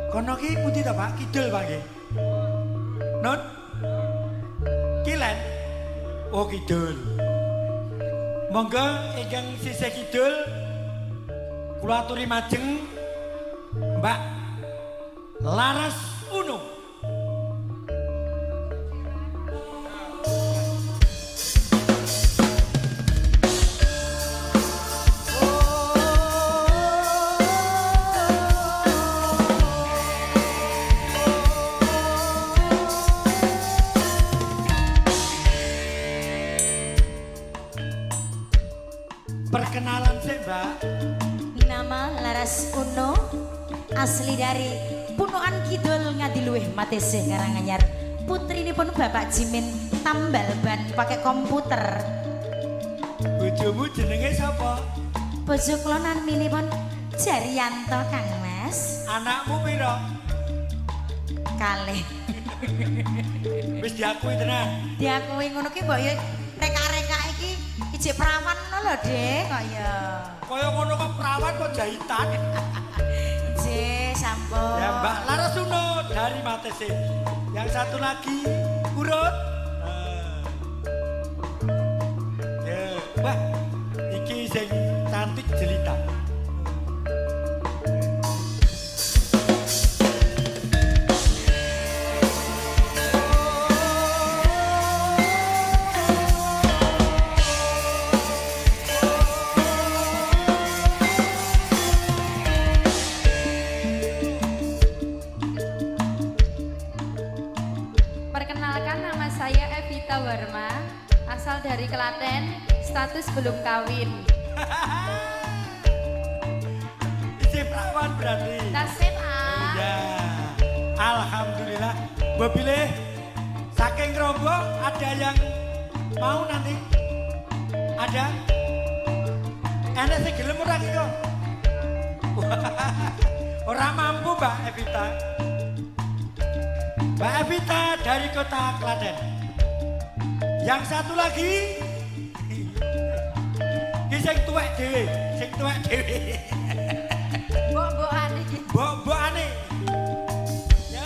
Kono ki pundi ta Pak? Kidul Pak nggih. Non? Kilen? Oh kidul. Monggo ingkang sisih kidul kula aturi majeng Mbak Laras Uno. Perkenalan sih Mbak. Nama Laras Uno, asli dari Punukan Kidul Ngadiluwih Matese Karanganyar. Putri ini pun Bapak Jimin tambal ban pakai komputer. Bojomu jenenge sapa? Bojo kula namine pun Jarianto Kang Mas. Anakmu piro? Kalih. Wis diakui tenan. Diakui ngono ki mbok ya reka-reka iki ijek perawan ngono lho, Dek, kaya. Kaya ngono kok perawat kok jahitan. Ije sampun. Ya Mbak Laras Uno dari Matese. Yang satu lagi urut. Ya, Mbak. Iki sing cantik jelita. Perkenalkan, nama saya Evita Warma, asal dari Klaten, status belum kawin. Isi perawan berarti. Tasik, Pak. Ya. Alhamdulillah. Mbok pilih saking rombong ada yang mau nanti? Ada? Enak sih gelem ora iki kok. Ora mampu Mbak Evita. Mbak Evita dari kota Klaten. Yang satu lagi ki sing tuwek dhewe, sing tuwek dhewe. Mbok-mbokan iki. Mbok-mbokane. Ya.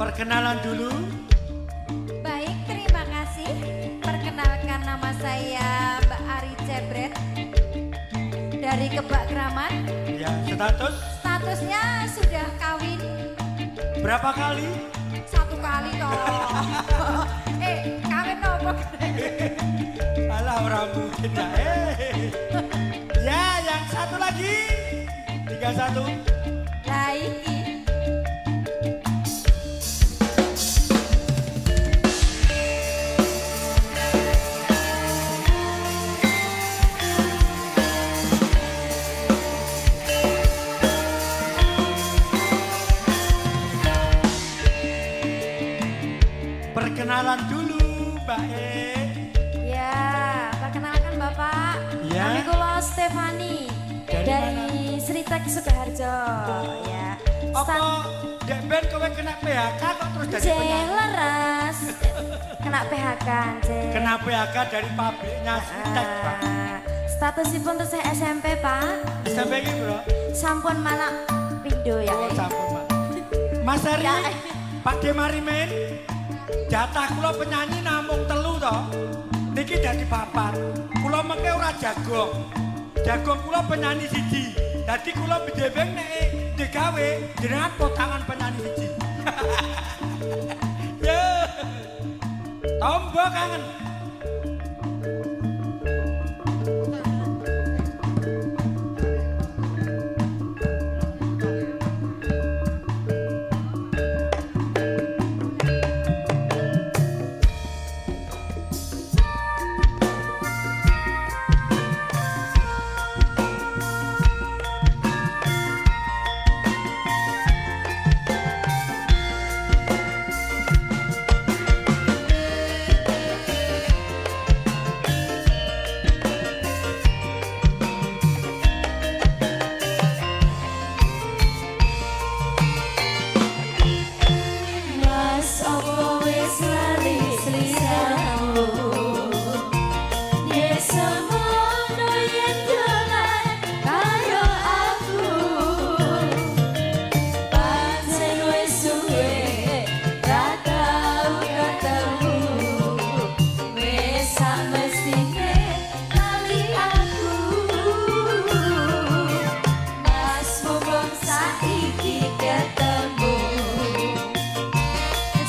Perkenalan dulu. Baik, terima kasih. Perkenalkan, nama saya Mbak Ari Cebret dari Kebak Kramat. Ya, status Statusnya sudah kawin berapa kali? 1 kali toh. Kawin nopo? Alah orang mungkin ya. Ya, yang satu lagi. 31. Lah iki. Perkenalan dulu, Mbak E. Ya, perkenalkan Bapak. Ya. Kami kula Stefani Dari dari Sritek Sukoharjo. Ya. Apa Dek Ben kowe kena PHK kok terus jadi J penyanyi? leres. Kena PHK, J. Kena PHK dari pabriknya Sritek, Pak. Statusipun terus SMP, Pak. Sampai iki, Bro. Sampun malah pindo ya. Oh, sampun, Pak. Mas Heri, Ya. Pak Demarimen, jatah kula penyanyi namung 3 toh. Niki dadi 4. Kula mengke ora jagong. Jagong kula penyanyi siji. Dadi kula bedebeng nek digawe jenengan potangan penyanyi siji. Ya. Tombo kangen. saiki ketemu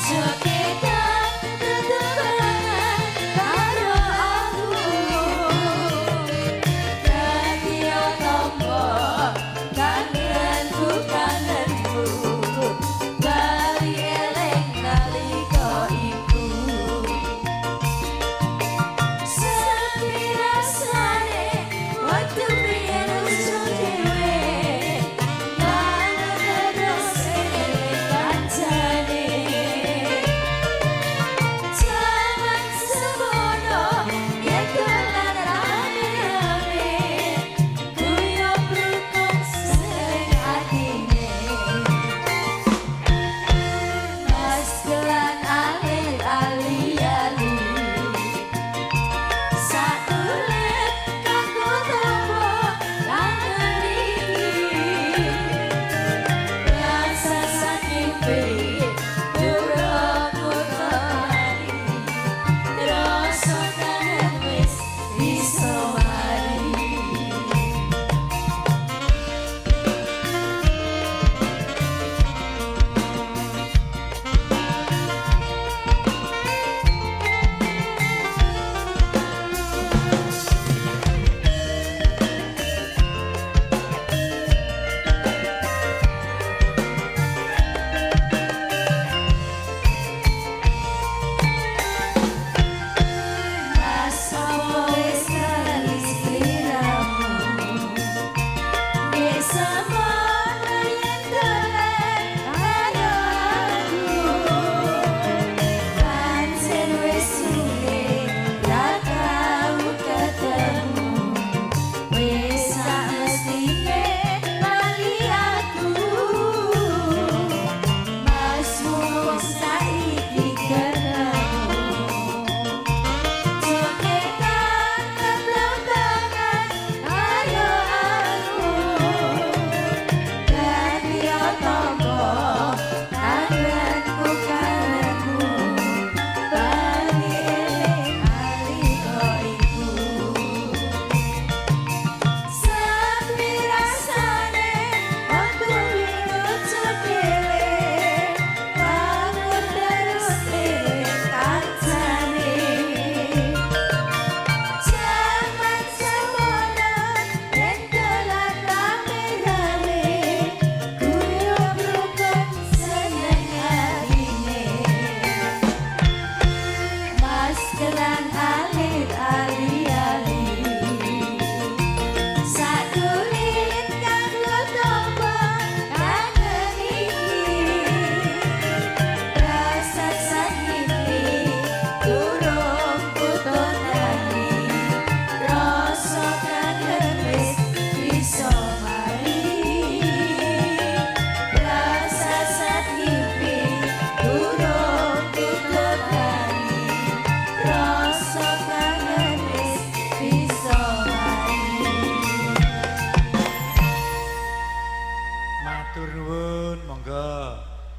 jogetan tetepangan karo aku dadi tombo kangenku kangenku bali eling nalika iku sepi rasane waktu biyen usul dhewe kangen terus eling kancane jaman semono yen dolan rame-rame guyub rukun sing atine mas gelan alir ali-ali satulet kanggo tombo kangen iki rasa sakipe durung kutani rasa kangen wis iso mari Mas apa wis kalis sliramu bisa mono yen dolan karo aku pancen wis suwe ra tau ketemu wis samestine bali aku mas mung saiki ketemu jogetan tetepangan karo aku dadi tombo kangenku kangenku bali eling nalika iku sepi rasane waktu winut sepele kangen terus eling kancane jaman semono yen dolan rame-rame guyub rukun seneng atine mas gelan alir ali-ali sakulit kanggo tombo kangen iki rasa sakiti durung kututani rasa kangen wis iso mari rasa sakiti durung kututani rasa kangen wis iso mari Matur nuwun, monggo.